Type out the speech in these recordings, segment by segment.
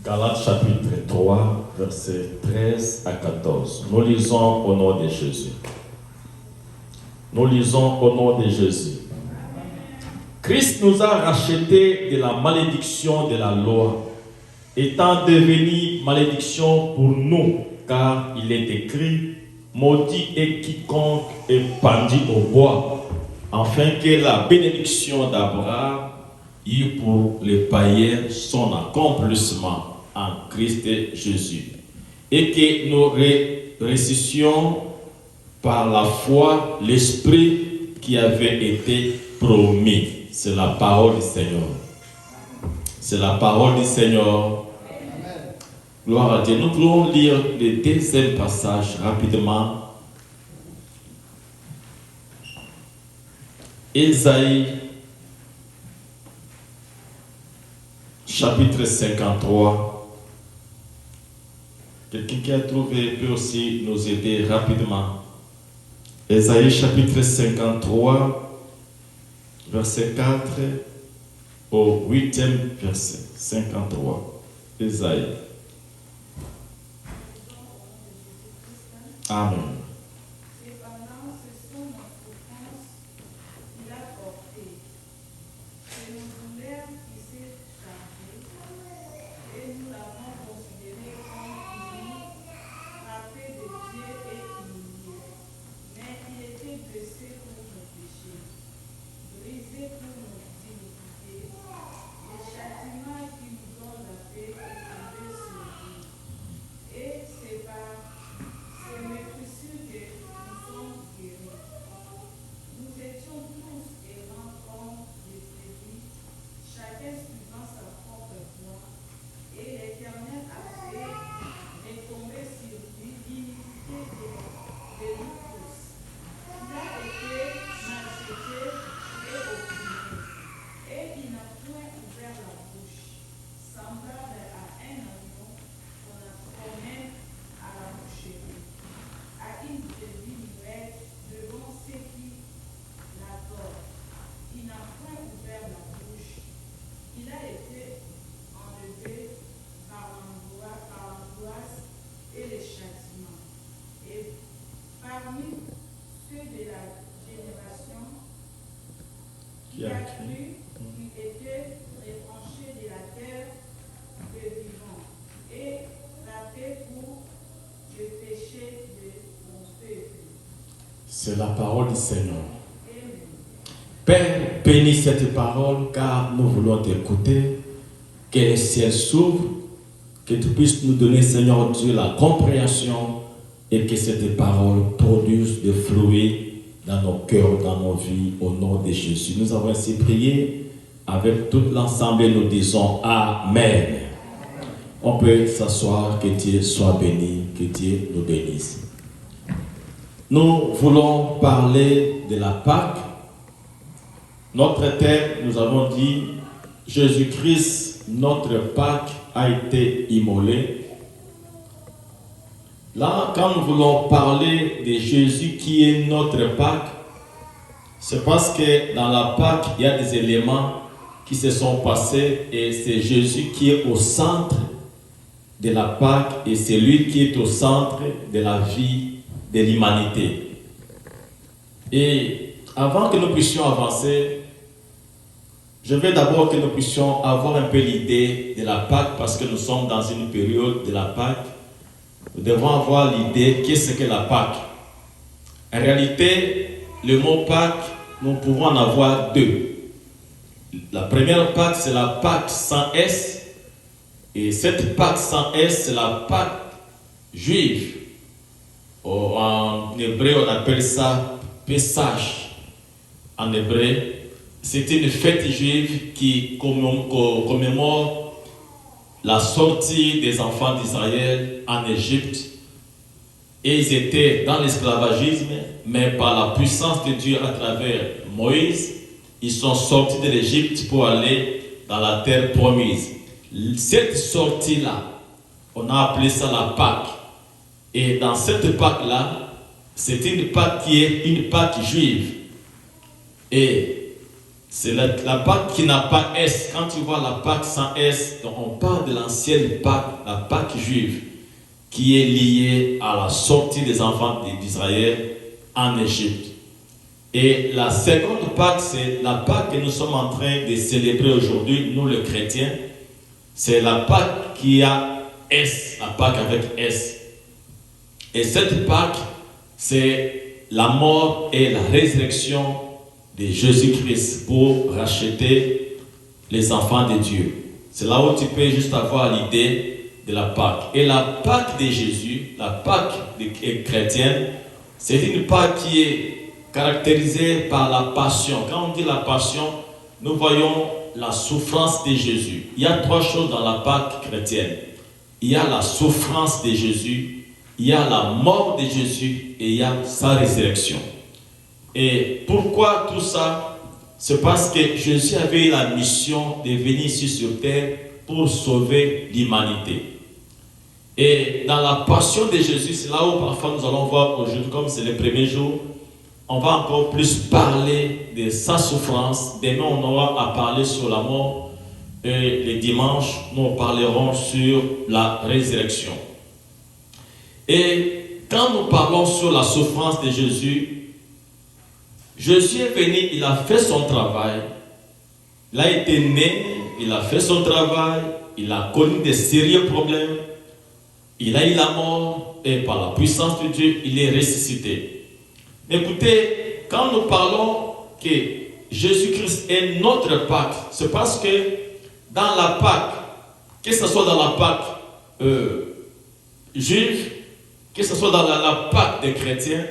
Galates chapitre 3, versets 13 à 14. Nous lisons au nom de Jésus. Nous lisons au nom de Jésus. Christ nous a rachetés de la malédiction de la loi, étant devenu malédiction pour nous, car il est écrit, maudit est quiconque est pendu au bois, afin que la bénédiction d'Abraham ait pour les païens son accomplissement en Christ Jésus, et que nous ressuscitions par la foi l'Esprit qui avait été promis. C'est la parole du Seigneur. C'est la parole du Seigneur. Amen. Gloire à Dieu. Nous voulons lire le deuxième passage rapidement. Ésaïe, chapitre 53. Quelqu'un qui a trouvé peut aussi nous aider rapidement. Ésaïe, chapitre 53. Verset 4 au 8e verset, 53, Ésaïe. Amen. Cependant, ce sont nos souffrances qu'il a portées, c'est nos douleurs qui s'est chargé, et nous l'avons considéré comme fini, frappé de Dieu et humilié. Mais il était blessé pour nos péchés, brisé pour nos iniquités. Le châtiment qui nous donne la paix est tombé sur lui. Et c'est par ces meurtrissures que nous sommes guéris. Nous étions tous errants comme des brebis, chacun suivant sa propre voie. Et l'Éternel a fait retomber sur lui l'iniquité de nous tous. Il a été maltraité et opprimé, et il n'a point ouvert la bouche, semblable à un agneau qu'on promène à la boucherie, à une brebis muette devant ceux qui l'adorent. Il n'a point ouvert la bouche. Il a été enlevé par l'angoisse et le châtiment. Et parmi ceux de la génération qui a cru, il était retranché de la terre des vivants et frappé pour le péché de mon peuple. C'est la parole du Seigneur. Amen. Père, bénis cette parole car nous voulons t'écouter. Que le ciel s'ouvre, que tu puisses nous donner, Seigneur Dieu, la compréhension et que cette parole produise des fruits dans nos cœurs, dans nos vies, au nom de Jésus. Nous avons ainsi prié avec tout l'ensemble et nous disons Amen. On peut s'asseoir, que Dieu soit béni, que Dieu nous bénisse. Nous voulons parler de la Pâque. Notre thème, nous avons dit, Jésus-Christ, notre Pâque, a été immolé. Là, quand nous voulons parler de Jésus qui est notre Pâque, c'est parce que dans la Pâque, il y a des éléments qui se sont passés et c'est Jésus qui est au centre de la Pâque et c'est lui qui est au centre de la vie de l'humanité. Et avant que nous puissions avancer, je veux d'abord que nous puissions avoir un peu l'idée de la Pâque parce que nous sommes dans une période de la Pâque. Nous devons avoir l'idée qu'est-ce que la Pâque. En réalité, le mot Pâque, nous pouvons en avoir deux. La première Pâque, c'est la Pâque sans S. Et cette Pâque sans S, c'est la Pâque juive. En hébreu, on appelle ça Pessach. En hébreu, c'est une fête juive qui commémore la sortie des enfants d'Israël en Égypte. Et ils étaient dans l'esclavagisme, mais par la puissance de Dieu à travers Moïse, ils sont sortis de l'Égypte pour aller dans la terre promise. Cette sortie-là, on a appelé ça la Pâque. Et dans cette Pâque-là, c'est une Pâque qui est une Pâque juive. Et C'est la Pâque qui n'a pas S. Quand tu vois la Pâque sans S, donc on parle de l'ancienne Pâque, la Pâque juive, qui est liée à la sortie des enfants d'Israël en Égypte. Et la seconde Pâque, c'est la Pâque que nous sommes en train de célébrer aujourd'hui, nous les chrétiens. C'est la Pâque qui a S, la Pâque avec S. Et cette Pâque, c'est la mort et la résurrection de Jésus-Christ pour racheter les enfants de Dieu. C'est là où tu peux juste avoir l'idée de la Pâque. Et la Pâque de Jésus, la Pâque chrétienne, c'est une Pâque qui est caractérisée par la passion. Quand on dit la passion, nous voyons la souffrance de Jésus. Il y a trois choses dans la Pâque chrétienne. Il y a la souffrance de Jésus, il y a la mort de Jésus et il y a sa résurrection. Et pourquoi tout ça? C'est parce que Jésus avait la mission de venir ici sur terre pour sauver l'humanité. Et dans la passion de Jésus, c'est là où parfois nous allons voir aujourd'hui, comme c'est le premier jour, on va encore plus parler de sa souffrance. Demain, on aura à parler sur la mort. Et les dimanches, nous parlerons sur la résurrection. Et quand nous parlons sur la souffrance de Jésus, Jésus est venu, il a fait son travail. Il a été né, il a fait son travail, il a connu des sérieux problèmes. Il a eu la mort et par la puissance de Dieu, il est ressuscité. Écoutez, quand nous parlons que Jésus-Christ est notre Pâque, c'est parce que dans la Pâque, que ce soit dans la Pâque juive, que ce soit dans la Pâque des chrétiens,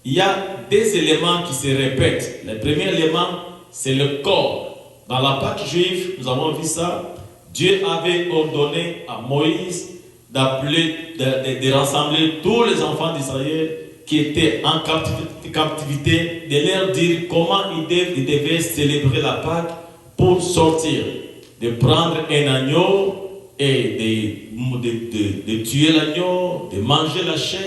il y a des éléments qui se répètent. Le premier élément, c'est le corps. Dans la Pâque juive, nous avons vu ça. Dieu avait ordonné à Moïse de rassembler tous les enfants d'Israël qui étaient en captivité, de leur dire comment ils devaient célébrer la Pâque pour sortir, de prendre un agneau et de tuer l'agneau, de manger la chair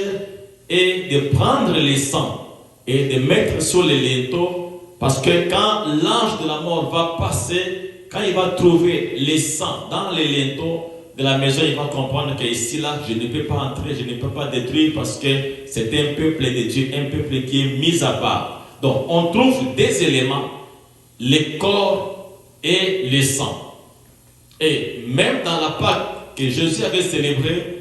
et de prendre les sangs et de mettre sur les linteaux, parce que quand l'ange de la mort va passer, quand il va trouver les sangs dans les linteaux de la maison, il va comprendre qu'ici, là, je ne peux pas entrer, je ne peux pas détruire parce que c'est un peuple de Dieu, un peuple qui est mis à part. Donc, on trouve des éléments, les corps et les sangs. Et même dans la Pâque que Jésus avait célébrée,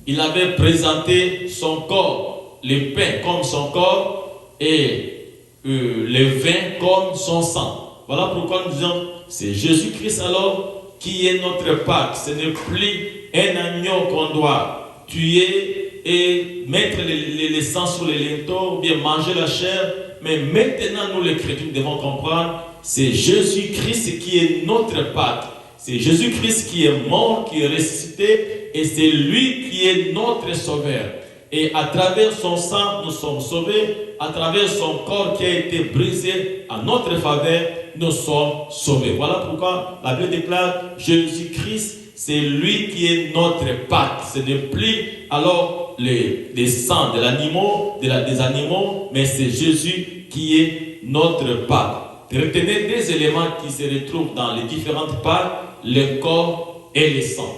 il avait présenté son corps, le pain comme son corps et le vin comme son sang. Voilà pourquoi nous disons, c'est Jésus-Christ alors qui est notre Pâque. Ce n'est plus un agneau qu'on doit tuer et mettre les sangs sur les linteaux ou bien manger la chair. Mais maintenant, nous les chrétiens devons comprendre, c'est Jésus-Christ qui est notre Pâque. C'est Jésus-Christ qui est mort, qui est ressuscité, et c'est lui qui est notre sauveur. Et à travers son sang, nous sommes sauvés. À travers son corps qui a été brisé à notre faveur, nous sommes sauvés. Voilà pourquoi la Bible déclare Jésus-Christ, c'est lui qui est notre Pâque. Ce n'est plus alors les sangs de l'animal, des animaux, mais c'est Jésus qui est notre Pâque. Retenez des éléments qui se retrouvent dans les différentes Pâques, le corps et le sang.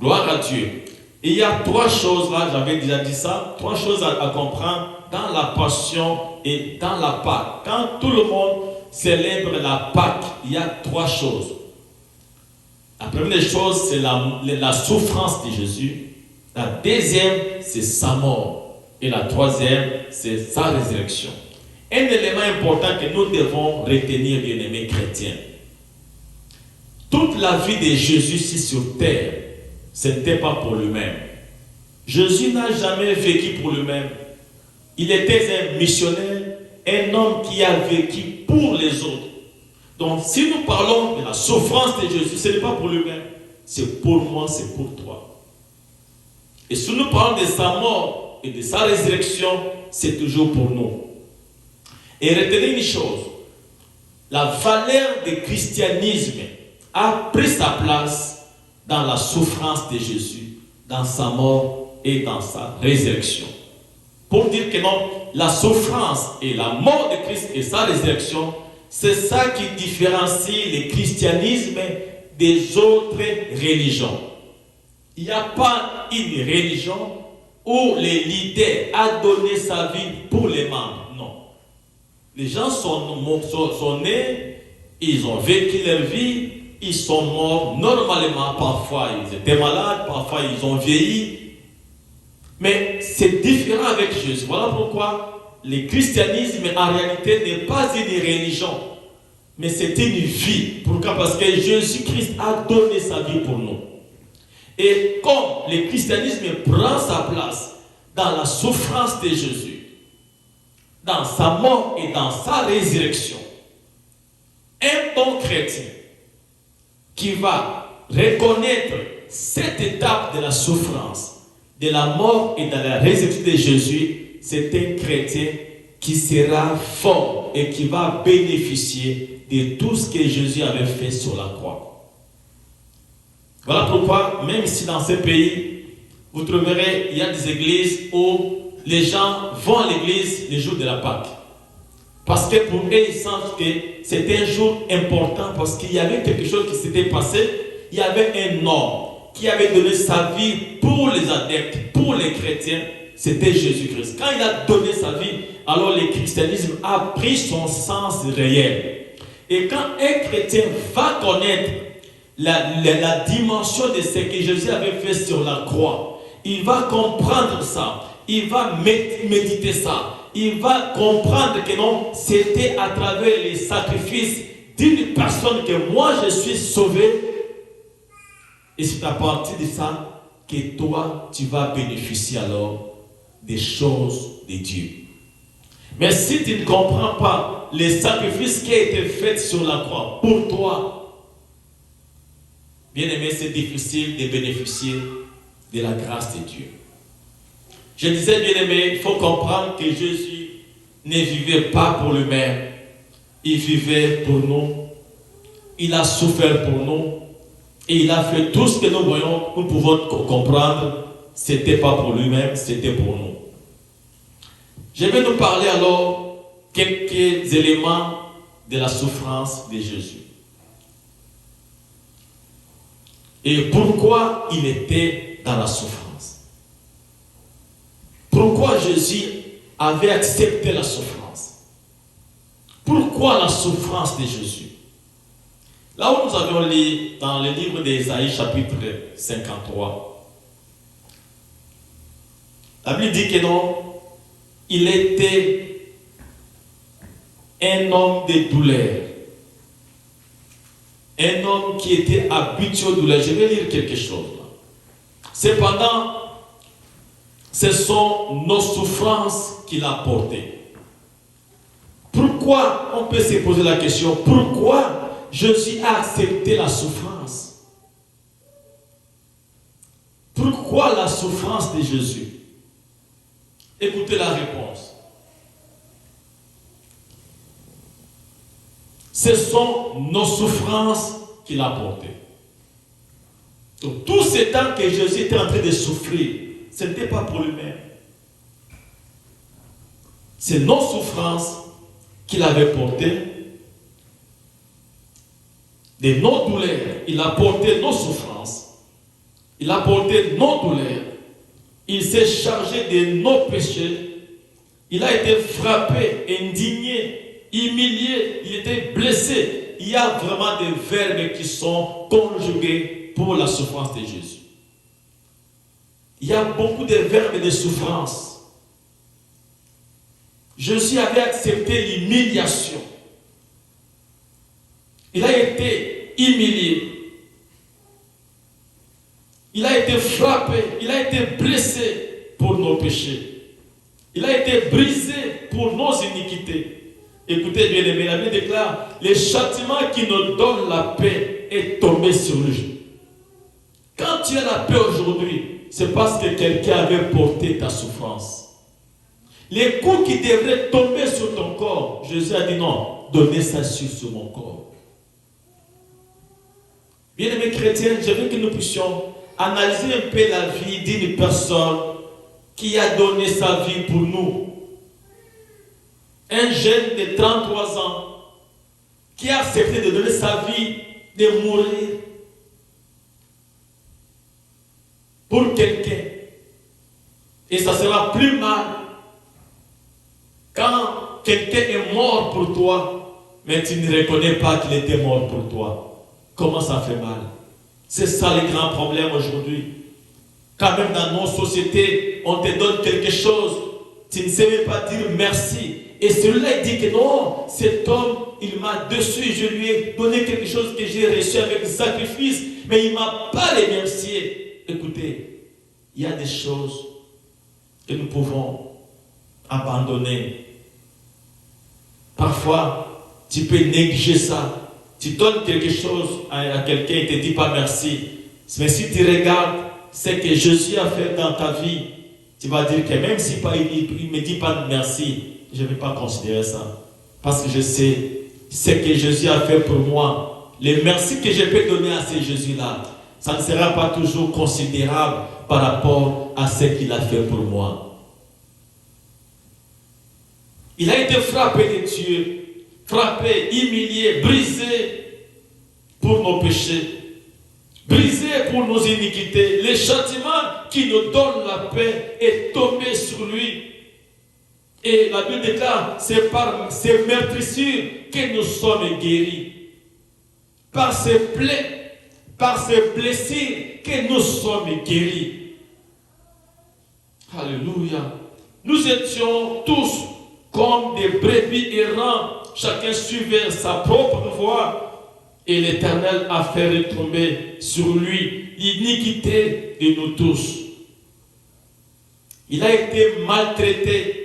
Gloire à Dieu. Il y a trois choses là, j'avais déjà dit ça, trois choses à comprendre dans la passion et dans la Pâque. Quand tout le monde célèbre la Pâque, il y a trois choses. La première chose, c'est la souffrance de Jésus. La deuxième, c'est sa mort. Et la troisième, c'est sa résurrection. Un élément important que nous devons retenir, bien-aimés chrétiens. Toute la vie de Jésus ici sur terre, ce n'était pas pour lui-même. Jésus n'a jamais vécu pour lui-même. Il était un missionnaire, un homme qui a vécu pour les autres. Donc, si nous parlons de la souffrance de Jésus, ce n'est pas pour lui-même. C'est pour moi, c'est pour toi. Et si nous parlons de sa mort et de sa résurrection, c'est toujours pour nous. Et retenez une chose, la valeur du christianisme a pris sa place dans la souffrance de Jésus, dans sa mort et dans sa résurrection. Pour dire que non, la souffrance et la mort de Christ et sa résurrection, C'est ça qui différencie le christianisme des autres religions. Il n'y a pas une religion où le leader a donné sa vie pour les membres. Non. Les gens sont nés, ils ont vécu leur vie, ils sont morts normalement. Parfois ils étaient malades, parfois ils ont vieilli. Mais c'est différent avec Jésus. Voilà pourquoi le christianisme en réalité n'est pas une religion, mais c'est une vie. Pourquoi? Parce que Jésus-Christ a donné sa vie pour nous. Et comme le christianisme prend sa place dans la souffrance de Jésus, dans sa mort et dans sa résurrection, un bon chrétien qui va reconnaître cette étape de la souffrance, de la mort et de la résurrection de Jésus, c'est un chrétien qui sera fort et qui va bénéficier de tout ce que Jésus avait fait sur la croix. Voilà pourquoi, même si dans ces pays, vous trouverez, il y a des églises où les gens vont à l'église le jour de la Pâque. Parce que pour eux, ils sentent que c'était un jour important parce qu'il y avait quelque chose qui s'était passé. Il y avait un homme qui avait donné sa vie pour les adeptes, pour les chrétiens. C'était Jésus-Christ. Quand il a donné sa vie, alors le christianisme a pris son sens réel. Et quand un chrétien va connaître la dimension de ce que Jésus avait fait sur la croix, il va comprendre ça, il va méditer ça, il va comprendre que non, c'était à travers les sacrifices d'une personne que moi je suis sauvé, et c'est à partir de ça que toi tu vas bénéficier alors des choses de Dieu. Mais si tu ne comprends pas les sacrifices qui ont été faits sur la croix pour toi, bien aimé, c'est difficile de bénéficier de la grâce de Dieu. Je disais, bien aimé, il faut comprendre que Jésus ne vivait pas pour lui-même. Il vivait pour nous. Il a souffert pour nous. Et il a fait tout ce que nous voyons, nous pouvons comprendre. Ce n'était pas pour lui-même, c'était pour nous. Je vais nous parler alors quelques éléments de la souffrance de Jésus. Et pourquoi il était dans la souffrance? Pourquoi Jésus avait accepté la souffrance? Pourquoi la souffrance de Jésus? Là où nous avions lu dans le livre d'Ésaïe chapitre 53, la Bible dit que non, il était un homme de douleur. Un homme qui était habitué aux douleurs. Je vais lire quelque chose là. Cependant, ce sont nos souffrances qu'il a portées. Pourquoi, on peut se poser la question, pourquoi Jésus a accepté la souffrance? Pourquoi la souffrance de Jésus? Écoutez la réponse. Ce sont nos souffrances qu'il a portées. Donc, tout ce temps que Jésus était en train de souffrir, ce n'était pas pour lui-même. C'est nos souffrances qu'il avait portées, de nos douleurs. Il a porté nos souffrances. Il a porté nos douleurs. Il s'est chargé de nos péchés. Il a été frappé, indigné, humilié. Il était blessé. Il y a vraiment des verbes qui sont conjugués pour la souffrance de Jésus. Il y a beaucoup de verbes de souffrance. Jésus avait accepté l'humiliation. Il a été humilié. Il a été frappé. Il a été blessé pour nos péchés. Il a été brisé pour nos iniquités. Écoutez bien aimé, la Bible déclare, le châtiment qui nous donne la paix est tombé sur lui. Quand tu as la paix aujourd'hui, c'est parce que quelqu'un avait porté ta souffrance. Les coups qui devraient tomber sur ton corps, Jésus a dit non, donnez ça sur mon corps. Bien-aimés chrétiens, je veux que nous puissions analyser un peu la vie d'une personne qui a donné sa vie pour nous. Un jeune de 33 ans qui a accepté de donner sa vie, de mourir pour quelqu'un. Et ça sera plus mal quand quelqu'un est mort pour toi, mais tu ne reconnais pas qu'il était mort pour toi. Comment ça fait mal? C'est ça le grand problème aujourd'hui. Quand même dans nos sociétés, on te donne quelque chose, tu ne sais même pas dire merci. Et celui-là, il dit que non, cet homme, il m'a déçu, je lui ai donné quelque chose que j'ai reçu avec sacrifice, mais il ne m'a pas remercié. Écoutez, il y a des choses que nous pouvons abandonner. Parfois, tu peux négliger ça. Tu donnes quelque chose à quelqu'un, il ne te dit pas merci. Mais si tu regardes ce que Jésus a fait dans ta vie, tu vas dire que même si il ne me dit pas merci, je ne vais pas considérer ça. Parce que je sais ce que Jésus a fait pour moi. Les merci que je peux donner à ce Jésus-là, ça ne sera pas toujours considérable par rapport à ce qu'il a fait pour moi. Il a été frappé de Dieu, frappé, humilié, brisé pour nos péchés, brisé pour nos iniquités. Le châtiment qui nous donne la paix est tombé sur lui. Et la Bible déclare, c'est par ces meurtrissures que nous sommes guéris. Par ces plaies, par ces blessures que nous sommes guéris. Alléluia. Nous étions tous comme des brebis errants, chacun suivait sa propre voie, et l'Éternel a fait retomber sur lui l'iniquité de nous tous. Il a été maltraité.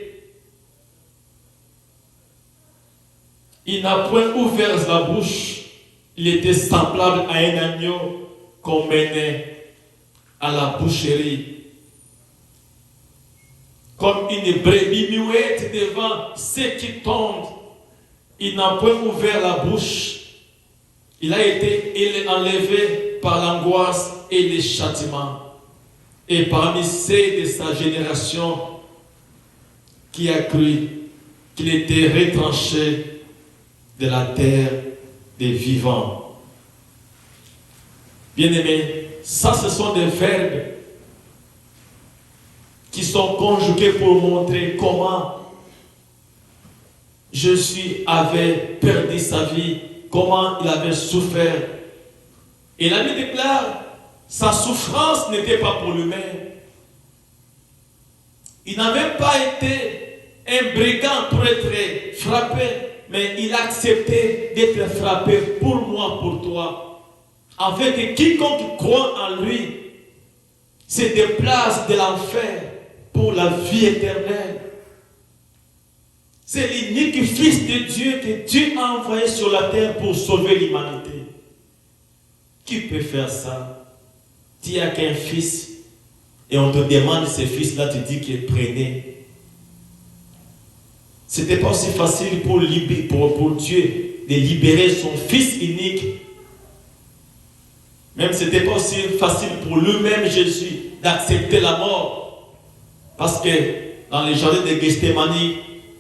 Il n'a point ouvert la bouche. Il était semblable à un agneau qu'on menait à la boucherie. Comme une brebis muette devant ceux qui tondent. Il n'a point ouvert la bouche. Il a été enlevé par l'angoisse et les châtiments. Et parmi ceux de sa génération qui a cru qu'il était retranché de la terre des vivants. Bien-aimés, ça ce sont des verbes qui sont conjugués pour montrer comment Jésus avait perdu sa vie, comment il avait souffert. Et la Bible déclare, sa souffrance n'était pas pour lui-même. Il n'avait pas été un brigand pour être frappé, mais il a accepté d'être frappé pour moi, pour toi. Afin que quiconque croit en lui se déplace de l'enfer pour la vie éternelle. C'est l'unique Fils de Dieu que Dieu a envoyé sur la terre pour sauver l'humanité. Qui peut faire ça? Tu n'as qu'un fils et on te demande ce fils-là, tu dis qu'il prenait. Ce n'était pas aussi facile pour Dieu de libérer son fils unique. Même ce n'était pas aussi facile pour lui-même, Jésus, d'accepter la mort. Parce que dans les jardins de Gethsémane,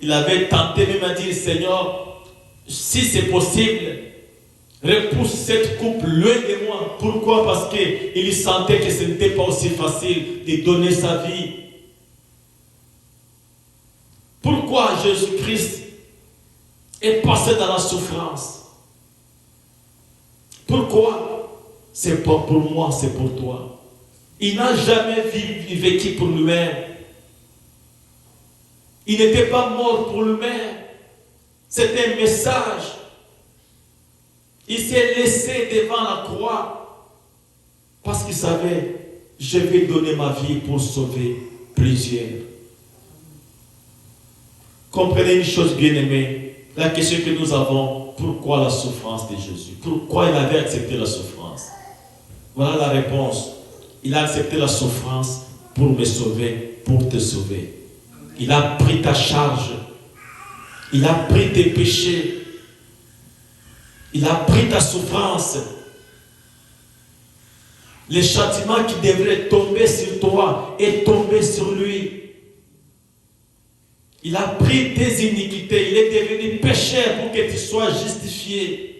il avait tenté même à dire, Seigneur, si c'est possible, repousse cette coupe loin de moi. Pourquoi? Parce qu'il sentait que ce n'était pas aussi facile de donner sa vie. Pourquoi Jésus-Christ est passé dans la souffrance? Pourquoi? C'est pas pour moi, c'est pour toi. Il n'a jamais vécu pour lui-même. Il n'était pas mort pour lui-même. C'était un message. Il s'est laissé devant la croix parce qu'il savait, je vais donner ma vie pour sauver plusieurs. Comprenez une chose, bien-aimée, la question que nous avons, pourquoi la souffrance de Jésus? Pourquoi il avait accepté la souffrance? Voilà la réponse. Il a accepté la souffrance pour me sauver, pour te sauver. Il a pris ta charge. Il a pris tes péchés. Il a pris ta souffrance. Le châtiment qui devrait tomber sur toi est tombé sur lui. Il a pris tes iniquités. Il est devenu pécheur pour que tu sois justifié.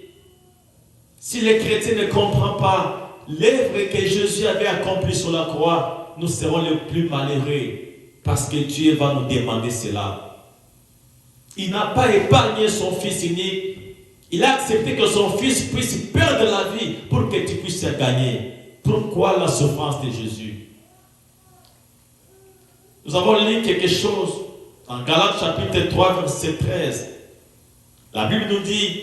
Si les chrétiens ne comprennent pas l'œuvre que Jésus avait accomplie sur la croix, nous serons les plus malheureux parce que Dieu va nous demander cela. Il n'a pas épargné son Fils unique. Il a accepté que son Fils puisse perdre la vie pour que tu puisses gagner. Pourquoi la souffrance de Jésus? Nous avons lu quelque chose dans Galates chapitre 3, verset 13. La Bible nous dit,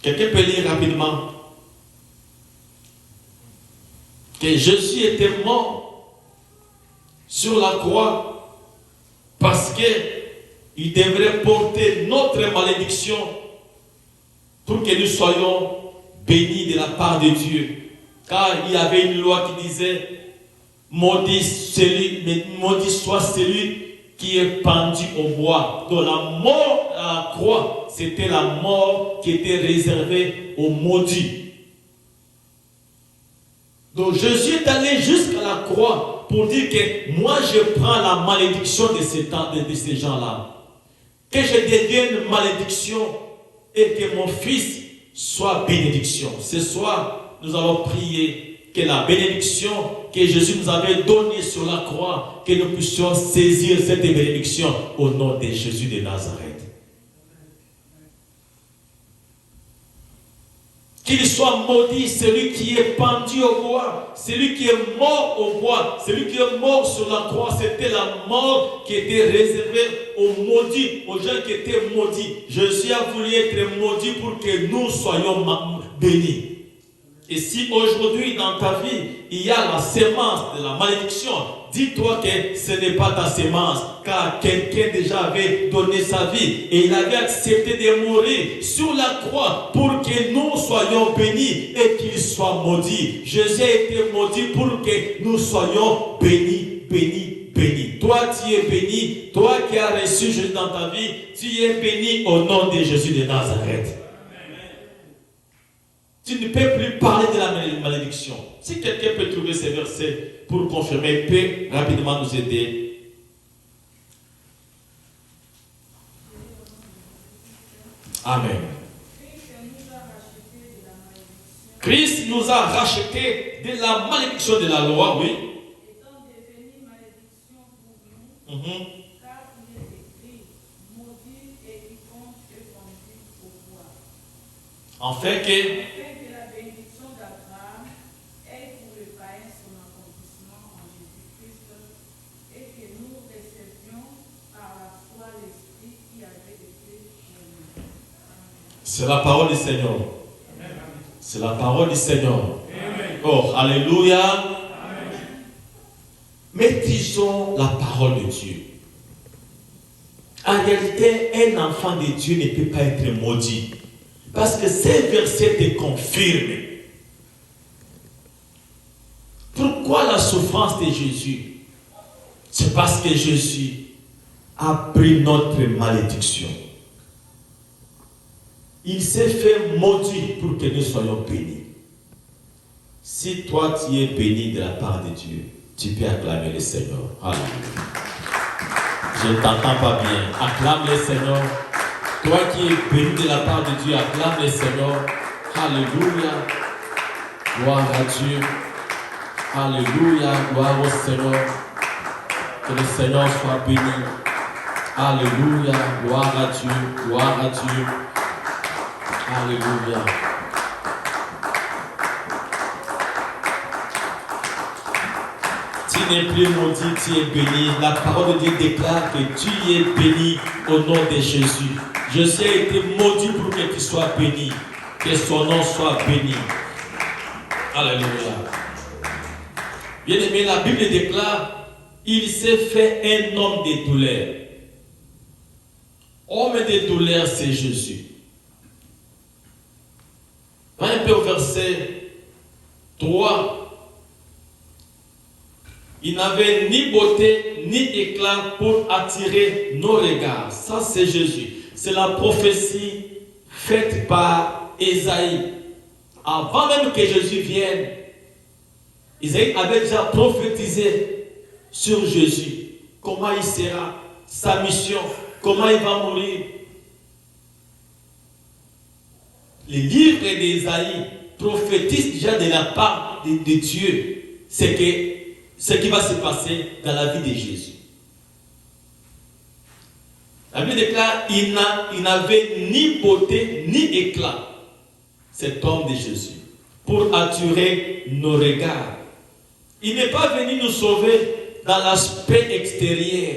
quelqu'un peut lire rapidement, que Jésus était mort sur la croix parce qu'il devrait porter notre malédiction pour que nous soyons bénis de la part de Dieu. Car il y avait une loi qui disait, maudit soit celui qui est pendu au bois. Donc la mort à la croix, c'était la mort qui était réservée aux maudits. Donc Jésus est allé jusqu'à la croix pour dire que moi je prends la malédiction de ces gens-là. Que je devienne malédiction et que mon Fils soit bénédiction. Ce soir, nous allons prier que la bénédiction que Jésus nous avait donnée sur la croix, que nous puissions saisir cette bénédiction au nom de Jésus de Nazareth. Qu'il soit maudit celui qui est pendu au bois, celui qui est mort au bois, celui qui est mort sur la croix. C'était la mort qui était réservée aux maudits, aux gens qui étaient maudits. Jésus a voulu être maudit pour que nous soyons bénis. Et si aujourd'hui dans ta vie, il y a la sémence de la malédiction, dis-toi que ce n'est pas ta sémence, car quelqu'un déjà avait donné sa vie et il avait accepté de mourir sur la croix pour que nous soyons bénis et qu'il soit maudit. Jésus a été maudit pour que nous soyons bénis, bénis, bénis. Toi, tu es béni, toi qui as reçu Jésus dans ta vie, tu es béni au nom de Jésus de Nazareth. Tu ne peux plus parler de la malédiction. Si quelqu'un peut trouver ces versets pour confirmer, peut rapidement nous aider. Amen. Christ nous a rachetés de la malédiction de la loi, oui. Étant devenu malédiction pour nous, car il est écrit, maudit et quiconque est pendu au bois. En fait que la bénédiction d'Abraham est pour les païens son accomplissement en Jésus-Christ et que nous recevions par la foi l'Esprit qui avait été pour nous. c'est la parole du Seigneur. C'est la parole du Seigneur. Oh, alléluia. Maîtrisons la parole de Dieu. En réalité, un enfant de Dieu ne peut pas être maudit. Parce que ces versets te confirment. Pourquoi la souffrance de Jésus? C'est parce que Jésus a pris notre malédiction. Il s'est fait maudit pour que nous soyons bénis. Si toi tu es béni de la part de Dieu, tu peux acclamer le Seigneur. Alléluia. Je ne t'entends pas bien. Acclame le Seigneur. Toi qui es béni de la part de Dieu, acclame le Seigneur. Alléluia. Gloire à Dieu. Alléluia. Gloire au Seigneur. Que le Seigneur soit béni. Alléluia. Gloire à Dieu. Gloire à Dieu. Alléluia. Tu n'es plus maudit, tu es béni. La parole de Dieu déclare que tu es béni au nom de Jésus. Jésus a été maudit pour que tu sois béni. Que son nom soit béni. Alléluia. Bien aimé, la Bible déclare, il s'est fait un homme de douleur. Homme de douleur, c'est Jésus. Un peu au verset 3. Il n'avait ni beauté ni éclat pour attirer nos regards. Ça, c'est Jésus. C'est la prophétie faite par Ésaïe. Avant même que Jésus vienne, Ésaïe avait déjà prophétisé sur Jésus. Comment il sera, sa mission, comment il va mourir. les livres d'Ésaïe prophétisent déjà de la part de Dieu ce qui va se passer dans la vie de Jésus. La Bible déclare il n'avait ni beauté ni éclat, cet homme de Jésus, pour attirer nos regards. Il n'est pas venu nous sauver dans l'aspect extérieur.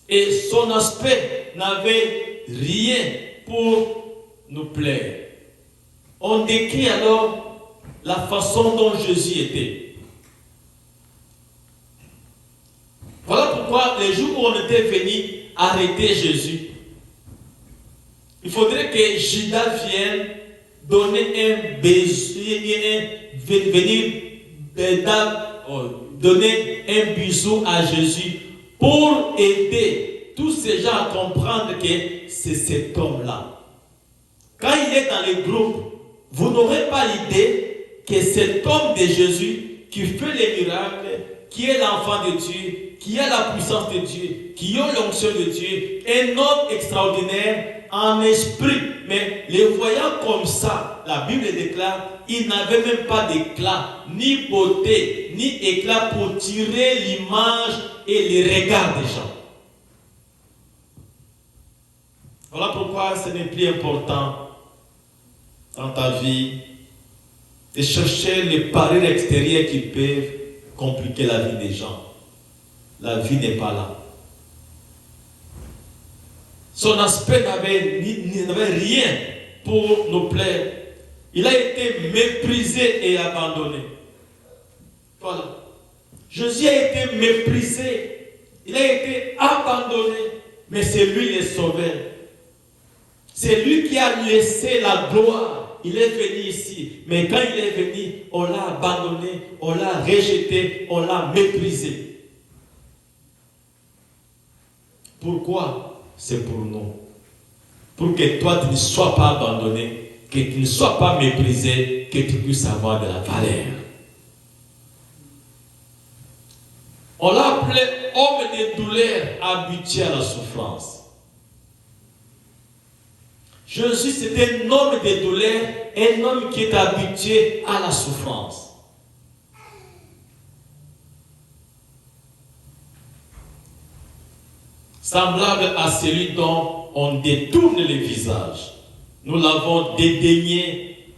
Et son aspect n'avait rien pour nous plaire. On décrit alors la façon dont Jésus était. Voilà pourquoi les jours où on était venu arrêter Jésus, il faudrait que Judas vienne donner un donner un bisou à Jésus pour aider tous ces gens à comprendre que c'est cet homme-là. Quand il est dans les groupes, vous n'aurez pas l'idée que cet homme de Jésus qui fait les miracles, qui est l'enfant de Dieu, qui a la puissance de Dieu, qui a l'onction de Dieu, un homme extraordinaire en esprit. Mais les voyant comme ça, la Bible déclare, il n'avait même pas d'éclat, ni beauté, ni éclat pour tirer l'image et les regards des gens. Voilà pourquoi ce n'est plus important dans ta vie de chercher les barrières extérieures qui peuvent compliquer la vie des gens. La vie n'est pas là. Son aspect n'avait rien pour nous plaire. Il a été méprisé et abandonné. Voilà. Jésus a été méprisé. Il a été abandonné. Mais c'est lui le sauveur. C'est lui qui a laissé la gloire. Il est venu ici. Mais quand il est venu, on l'a abandonné, on l'a rejeté, on l'a méprisé. Pourquoi? C'est pour nous. Pour que toi, tu ne sois pas abandonné, que tu ne sois pas méprisé, que tu puisses avoir de la valeur. On l'a appelé homme de douleur, habitué à la souffrance. Jésus, c'était un homme de douleur, un homme qui est habitué à la souffrance. Semblable à celui dont on détourne le visage. Nous l'avons dédaigné,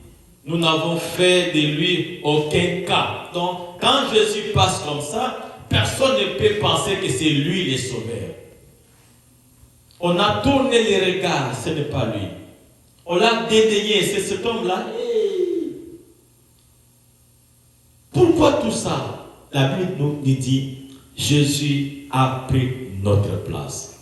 nous n'avons fait de lui aucun cas. Donc, quand Jésus passe comme ça, personne ne peut penser que c'est lui le sauveur. On a tourné les regards, ce n'est pas lui. On l'a dédaigné, c'est cet homme-là. Pourquoi tout ça? La Bible nous dit, Jésus a pris notre place.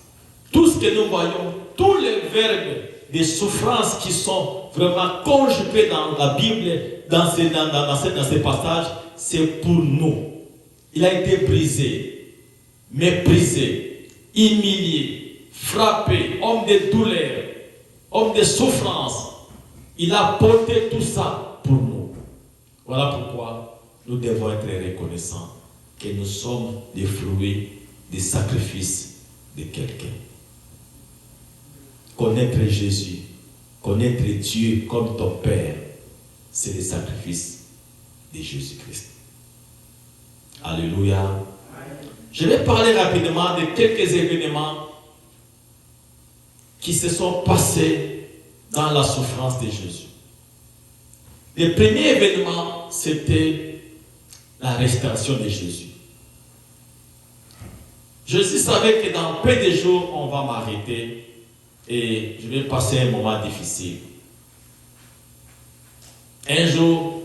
Tout ce que nous voyons, tous les verbes de souffrance qui sont vraiment conjugués dans la Bible, dans ces passages, c'est pour nous. Il a été brisé, méprisé, humilié, frappé, homme de douleur, homme de souffrance. Il a porté tout ça pour nous. Voilà pourquoi nous devons être reconnaissants que nous sommes les fruits des sacrifices de quelqu'un. Connaître Jésus, connaître Dieu comme ton Père, c'est le sacrifice de Jésus-Christ. Alléluia. Je vais parler rapidement de quelques événements qui se sont passés dans la souffrance de Jésus. Le premier événement, c'était la restauration de Jésus. Jésus savait que dans peu de jours, on va m'arrêter et je vais passer un moment difficile. Un jour,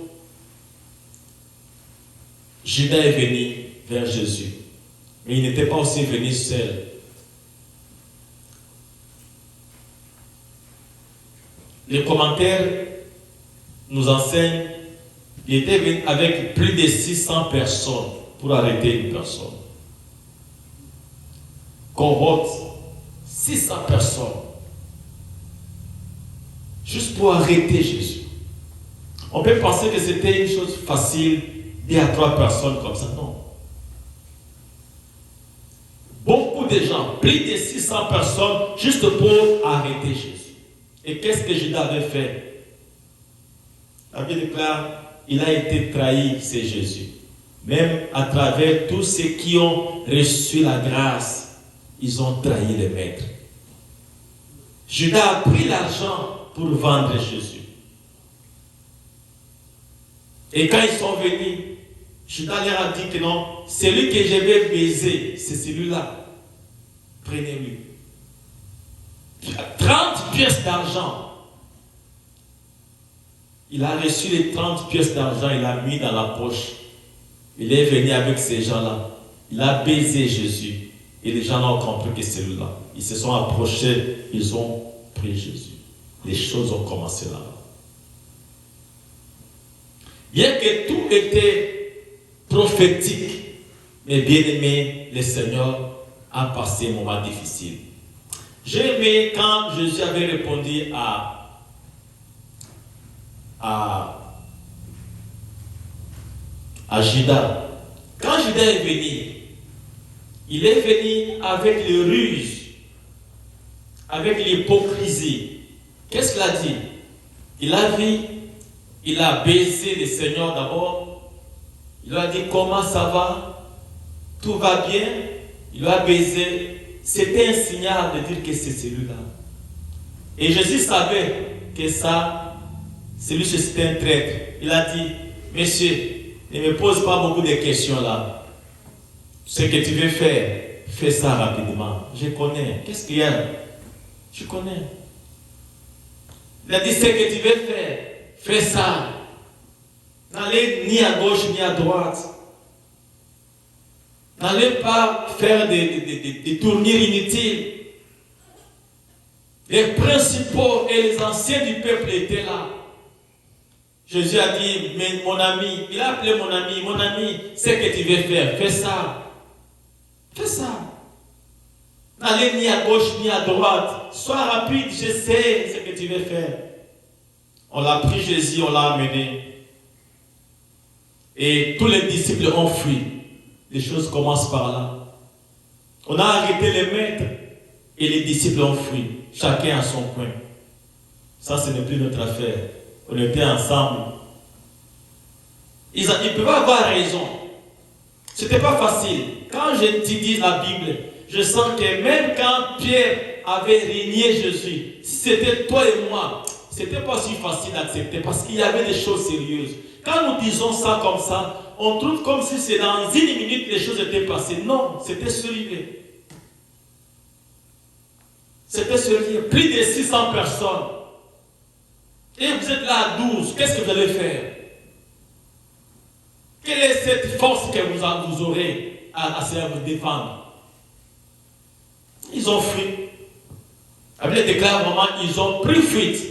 Judas est venu vers Jésus, mais il n'était pas aussi venu seul. Les commentaires nous enseignent qu'il était venu avec plus de 600 personnes pour arrêter une personne. Cohorte, 600 personnes, juste pour arrêter Jésus. On peut penser que c'était une chose facile, 2 à 3 personnes comme ça. Non. Beaucoup de gens, plus de 600 personnes, juste pour arrêter Jésus. Et qu'est-ce que Judas avait fait? La Bible déclare, il a été trahi, c'est Jésus. Même à travers tous ceux qui ont reçu la grâce, ils ont trahi le maître. Judas a pris l'argent pour vendre Jésus. Et quand ils sont venus, Judas leur a dit que non, celui que je vais baiser, c'est celui-là. Prenez-lui. Il a 30 pièces d'argent. Il a reçu les 30 pièces d'argent, il l'a mis dans la poche. Il est venu avec ces gens-là. Il a baisé Jésus. Et les gens ont compris que c'est celui-là. Ils se sont approchés, ils ont pris Jésus. Les choses ont commencé là-bas. Bien que tout était prophétique, mais bien aimé, le Seigneur a passé un moment difficile. J'ai aimé quand Jésus avait répondu à Judas. Quand Judas est venu, il est venu avec les ruses, avec l'hypocrisie. Qu'est-ce qu'il a dit? Il a vu, il a baisé le Seigneur d'abord. Il lui a dit comment ça va? Tout va bien? Il lui a baisé. C'était un signal de dire que c'est celui-là. Et Jésus savait que ça, celui-ci c'était un traître. Il a dit, monsieur, ne me pose pas beaucoup de questions là. Ce que tu veux faire, fais ça rapidement. Je connais. Qu'est-ce qu'il y a? Je connais. Il a dit, ce que tu veux faire, fais ça. N'allez ni à gauche ni à droite. N'allez pas faire des tournures inutiles. Les principaux et les anciens du peuple étaient là. Jésus a dit, mais mon ami, il a appelé mon ami, ce que tu veux faire, fais ça. Fais ça. N'allez ni à gauche ni à droite. Sois rapide, je sais ce que tu veux faire. On l'a pris Jésus, on l'a amené. Et tous les disciples ont fui. Les choses commencent par là. On a arrêté les maîtres et les disciples ont fui. Chacun à son coin. Ça, ce n'est plus notre affaire. On était ensemble. Ils peuvent avoir raison. Ce n'était pas facile. Quand j'étudie la Bible, je sens que même quand Pierre avait régné Jésus, si c'était toi et moi, ce n'était pas si facile d'accepter parce qu'il y avait des choses sérieuses. Quand nous disons ça comme ça, on trouve comme si c'est dans une minute les choses étaient passées. Non, c'était sérieux. C'était sérieux. Plus de 600 personnes. Et vous êtes là à 12. Qu'est-ce que vous allez faire? Quelle est cette force que vous aurez à vous défendre? Ils ont fui. La Bible déclare vraiment, ils ont pris fuite.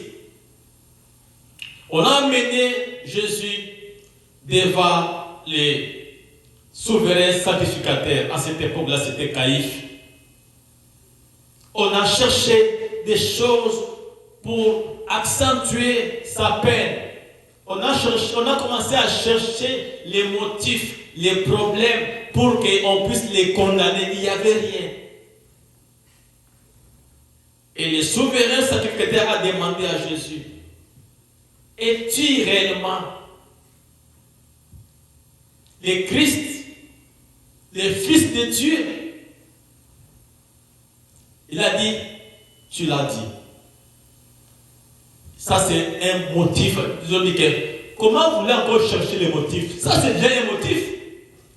On a amené Jésus devant les souverains sacrificateurs. À cette époque-là, c'était Caïphe. On a cherché des choses pour accentuer sa peine. On a commencé à chercher les motifs, les problèmes pour qu'on puisse les condamner. Il n'y avait rien. Et le souverain sacrificateur a demandé à Jésus, es-tu réellement le Christ, le Fils de Dieu? Il a dit, tu l'as dit. Ça, c'est un motif. Ils ont dit que, comment vous voulez encore chercher les motifs? Ça, c'est déjà un motif.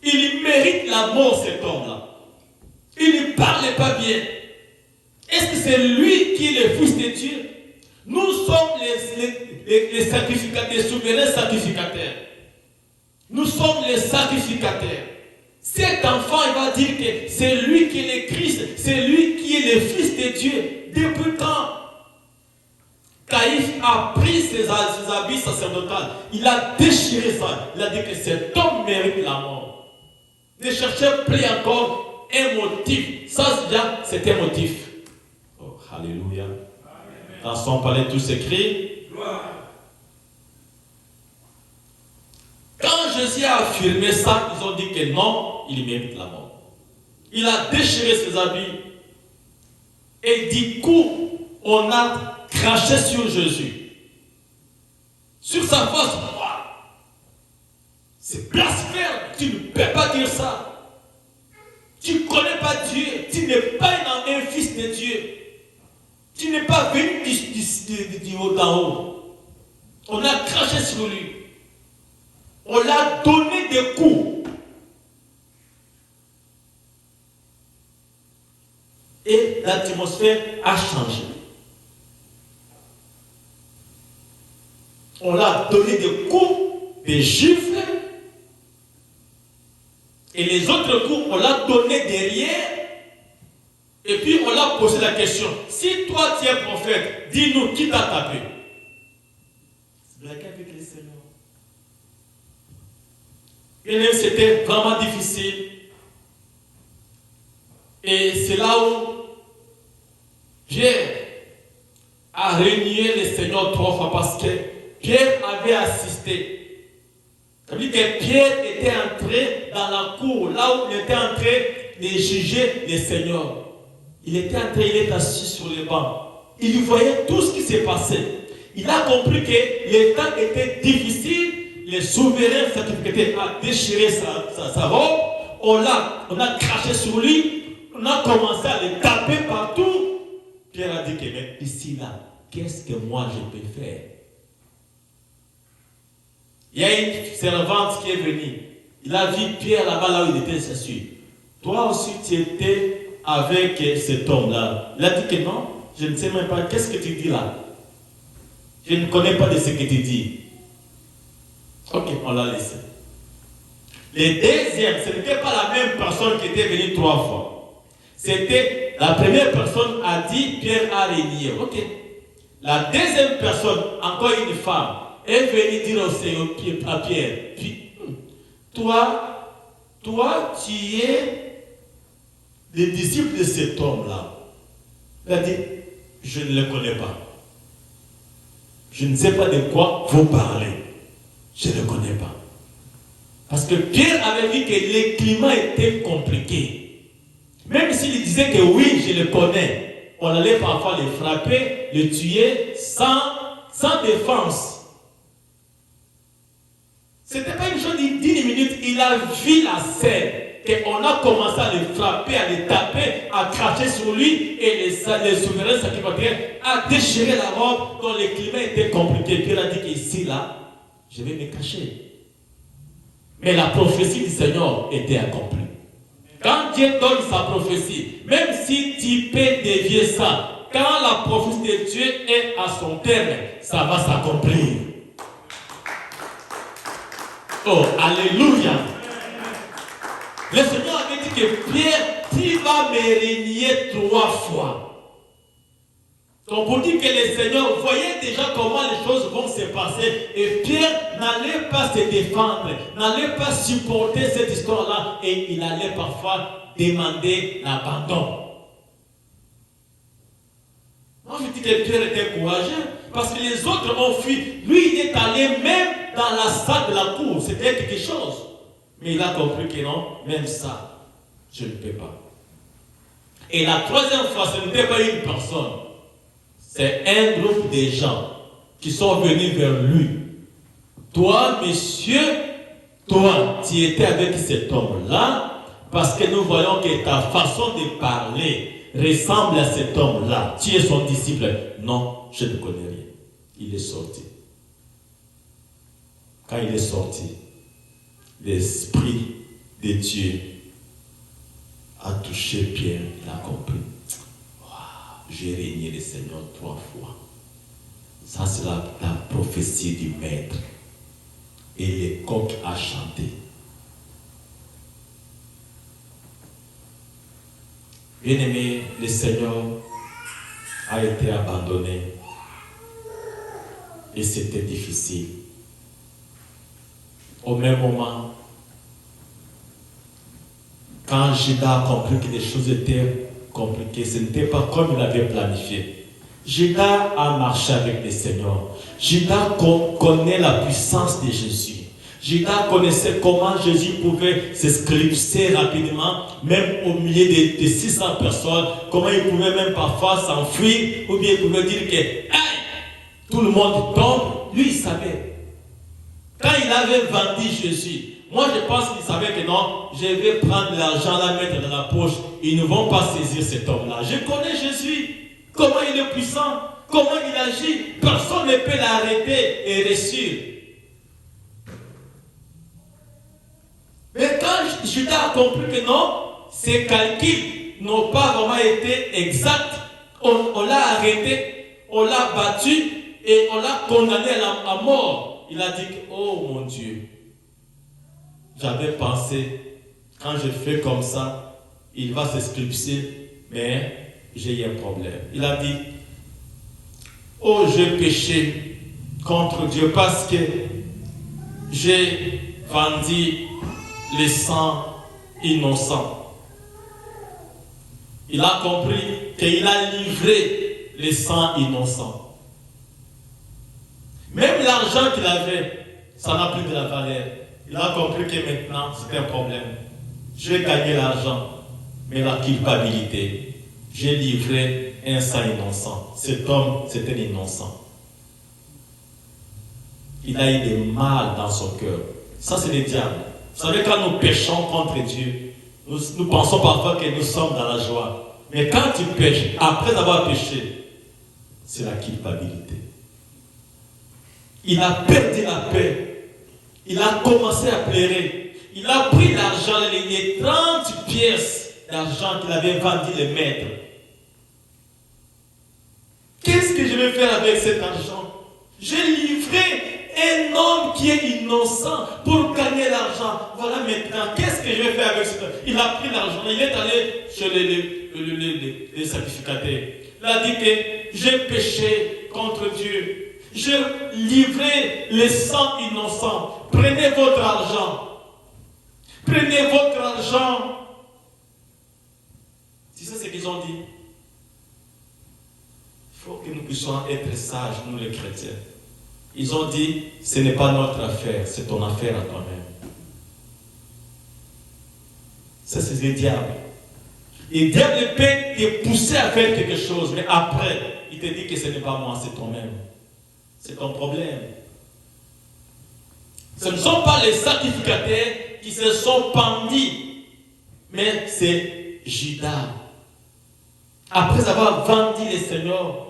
Il mérite la mort, cet homme-là. Il ne parlait pas bien. Est-ce que c'est lui qui est le Fils de Dieu? Nous sommes les sacrificateurs, les souverains sacrificateurs. Nous sommes les sacrificateurs. Cet enfant, il va dire que c'est lui qui est le Christ, c'est lui qui est le Fils de Dieu. Depuis quand Caïphe a pris ses habits sacerdotaux, il a déchiré ça. Il a dit que cet homme mérite la mort. Ne cherchez plus encore un motif. Ça, déjà, c'est un motif. Oh, alléluia. Dans son palais, tout s'écrit. Quand Jésus a affirmé ça, ils ont dit que non, il mérite la mort. Il a déchiré ses habits. Et du coup, on a craché sur Jésus. Sur sa face. C'est blasphème. Tu ne peux pas dire ça. Tu ne connais pas Dieu. Tu n'es pas un fils de Dieu. Tu n'es pas venu du haut d'en haut. On a craché sur lui. On l'a donné des coups. Et l'atmosphère a changé. On l'a donné des coups, des gifles. Et les autres coups, on l'a donné derrière. Et puis on l'a posé la question. Si toi tu es prophète, dis-nous qui t'a tapé. C'est blagué avec les Seigneurs. Et c'était vraiment difficile. Et c'est là où Pierre a renié le Seigneur 3 fois parce que Pierre avait assisté. Ça veut dire que Pierre était entré dans la cour, là où il était en train de juger le Seigneur. Il était assis sur le banc. Il voyait tout ce qui s'est passé. Il a compris que le temps était difficile. Le souverain sacrificateur a déchiré sa robe. On a craché sur lui. On a commencé à le taper partout. Pierre a dit que mais ici, là, qu'est-ce que moi je peux faire? Il y a une servante qui est venue. Il a vu Pierre là-bas, là où il était assis. Toi aussi, tu étais avec cet homme-là. Il a dit que non, je ne sais même pas. Qu'est-ce que tu dis là? Je ne connais pas de ce que tu dis. Ok, on l'a laissé. Le deuxième, ce n'était pas la même personne qui était venue 3 fois. C'était la première personne a dit, Pierre a renié. Ok. La deuxième personne, encore une femme, est venue dire au Seigneur, à Pierre, puis, toi, tu es le disciple de cet homme-là. Il a dit, je ne le connais pas. Je ne sais pas de quoi vous parlez. Je ne le connais pas. Parce que Pierre avait dit que le climat était compliqué. Même s'il disait que oui, je le connais, on allait parfois le frapper, le tuer sans défense. Ce n'était pas une chose d'1 minute. Il a vu la scène. Qu'on a commencé à le frapper, à le taper, à cracher sur lui. Et le souverain sacrificateur a déchiré la robe dont le climat était compliqué. Pierre a dit qu'ici, là, je vais me cacher. Mais la prophétie du Seigneur était accomplie. Quand Dieu donne sa prophétie, même si tu peux dévier ça, quand la prophétie de Dieu est à son terme, ça va s'accomplir. Oh, alléluia. Le Seigneur avait dit que Pierre, tu vas me renier 3 fois. Donc pour dire que le Seigneur voyait déjà comment les choses vont se passer. Et Pierre n'allait pas se défendre, n'allait pas supporter cette histoire-là. Et il allait parfois demander l'abandon. Moi je dis que Pierre était courageux. Parce que les autres ont fui. Lui, il est allé même dans la salle de la cour. C'était quelque chose. Mais il a compris que non, même ça, je ne peux pas. Et la 3e fois, ce n'était pas une personne. C'est un groupe de gens qui sont venus vers lui. Toi, monsieur, toi, tu étais avec cet homme-là, parce que nous voyons que ta façon de parler ressemble à cet homme-là. Tu es son disciple. Non, je ne connais rien. Il est sorti. Quand il est sorti, l'Esprit de Dieu a touché Pierre. Il a compris. Wow, j'ai régné le Seigneur 3 fois. Ça, c'est la prophétie du Maître. Et le coq a chanté. Bien-aimé, le Seigneur a été abandonné. Et c'était difficile. Au même moment, quand Judas a compris que les choses étaient compliquées, ce n'était pas comme il avait planifié. Judas a marché avec le Seigneur. Judas connaît la puissance de Jésus. Judas connaissait comment Jésus pouvait s'esclipser rapidement, même au milieu de 600 personnes, comment il pouvait même parfois s'enfuir, ou bien il pouvait dire que hey, tout le monde tombe. Lui, il savait. Quand il avait vendu Jésus, moi je pense qu'il savait que non, je vais prendre l'argent, la mettre dans la poche. Ils ne vont pas saisir cet homme-là. Je connais Jésus. Comment il est puissant, comment il agit. Personne ne peut l'arrêter et réussir. Mais quand Judas a compris que non, ses calculs n'ont pas vraiment été exacts, on l'a arrêté, on l'a battu et on l'a condamné à mort. Il a dit, oh mon Dieu, j'avais pensé, quand je fais comme ça, il va s'esclipser, mais j'ai eu un problème. Il a dit, oh j'ai péché contre Dieu parce que j'ai vendu les sangs innocents. Il a compris qu'il a livré les sangs innocents. Même l'argent qu'il avait, ça n'a plus de la valeur. Il a compris que maintenant, c'est un problème. Je vais gagner l'argent, mais la culpabilité, j'ai livré un sang innocent. Cet homme, c'était un innocent. Il a eu du mal dans son cœur. Ça, c'est le diable. Vous savez, quand nous péchons contre Dieu, nous pensons parfois que nous sommes dans la joie. Mais quand tu pêches, après avoir péché, c'est la culpabilité. Il a perdu la paix. Il a commencé à pleurer. Il a pris l'argent, les 30 pièces d'argent qu'il avait vendu les maîtres. Qu'est-ce que je vais faire avec cet argent? J'ai livré un homme qui est innocent pour gagner l'argent. Voilà maintenant, qu'est-ce que je vais faire avec cet argent? Il a pris l'argent, il est allé chez les sacrificateurs. Il a dit que j'ai péché contre Dieu. J'ai livré les sangs innocents. Prenez votre argent. Prenez votre argent. Tu sais ce qu'ils ont dit? Il faut que nous puissions être sages, nous les chrétiens. Ils ont dit, ce n'est pas notre affaire, c'est ton affaire à toi-même. Ça, c'est le diable. Et le diable peut te pousser à faire quelque chose, mais après, il te dit que ce n'est pas moi, c'est toi-même. C'est ton problème. Ce ne sont pas les sacrificateurs qui se sont pendus, mais c'est Judas. Après avoir vendu les seigneurs,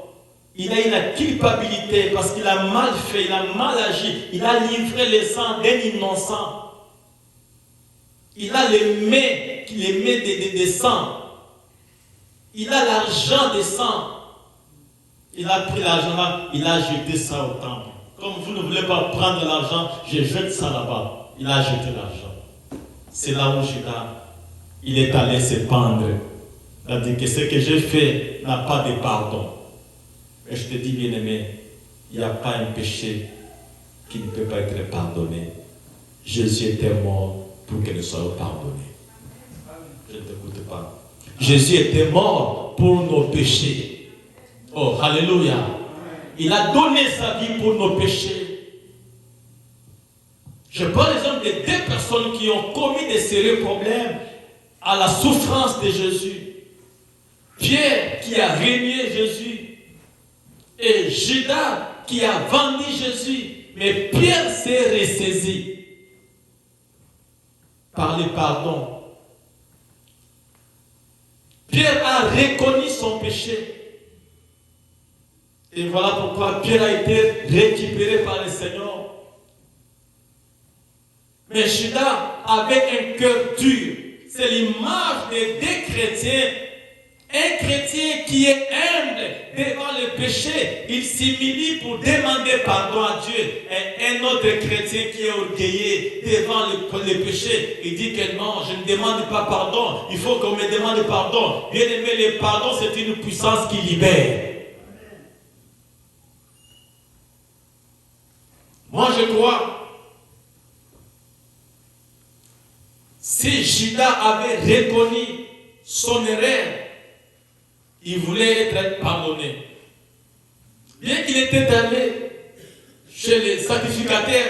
il a eu la culpabilité parce qu'il a mal fait, il a mal agi, il a livré le sang d'un innocent. Il a les mains des sangs. Il a l'argent des sangs. Il a pris l'argent là, il a jeté ça au temple. Comme vous ne voulez pas prendre l'argent, je jette ça là-bas. Il a jeté l'argent. C'est là où Judas, il est allé se pendre. Il a dit que ce que j'ai fait n'a pas de pardon. Mais je te dis, bien-aimé, il n'y a pas un péché qui ne peut pas être pardonné. Jésus était mort pour que nous soyons pardonnés. Je ne t'écoute pas. Jésus était mort pour nos péchés. Oh, alléluia. Il a donné sa vie pour nos péchés. Je prends l'exemple de 2 personnes qui ont commis des sérieux problèmes à la souffrance de Jésus. Pierre qui a régné Jésus et Judas qui a vendu Jésus. Mais Pierre s'est ressaisi par le pardon. Pierre a reconnu son péché. Et voilà pourquoi Pierre a été récupéré par le Seigneur. Mais Judas avait un cœur dur. C'est l'image des 2 chrétiens. Un chrétien qui est humble devant le péché, il s'humilie pour demander pardon à Dieu. Et un autre chrétien qui est orgueilleux devant le péché, il dit que non, je ne demande pas pardon, il faut qu'on me demande pardon. Bien aimé, le pardon, c'est une puissance qui libère. Moi, je crois, si Judas avait reconnu son erreur, il voulait être pardonné. Bien qu'il était allé chez les sacrificateurs,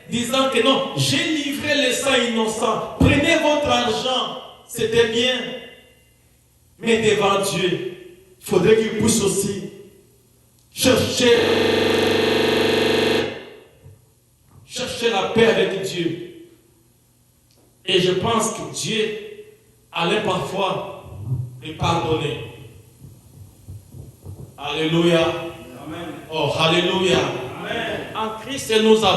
disant que non, j'ai livré les saints innocents. Prenez votre argent, c'était bien. Mais devant Dieu, il faudrait qu'il puisse aussi chercher la paix avec Dieu. Et je pense que Dieu allait parfois me pardonner. Alléluia. Amen. Oh, alléluia. Amen. En Christ, nous avons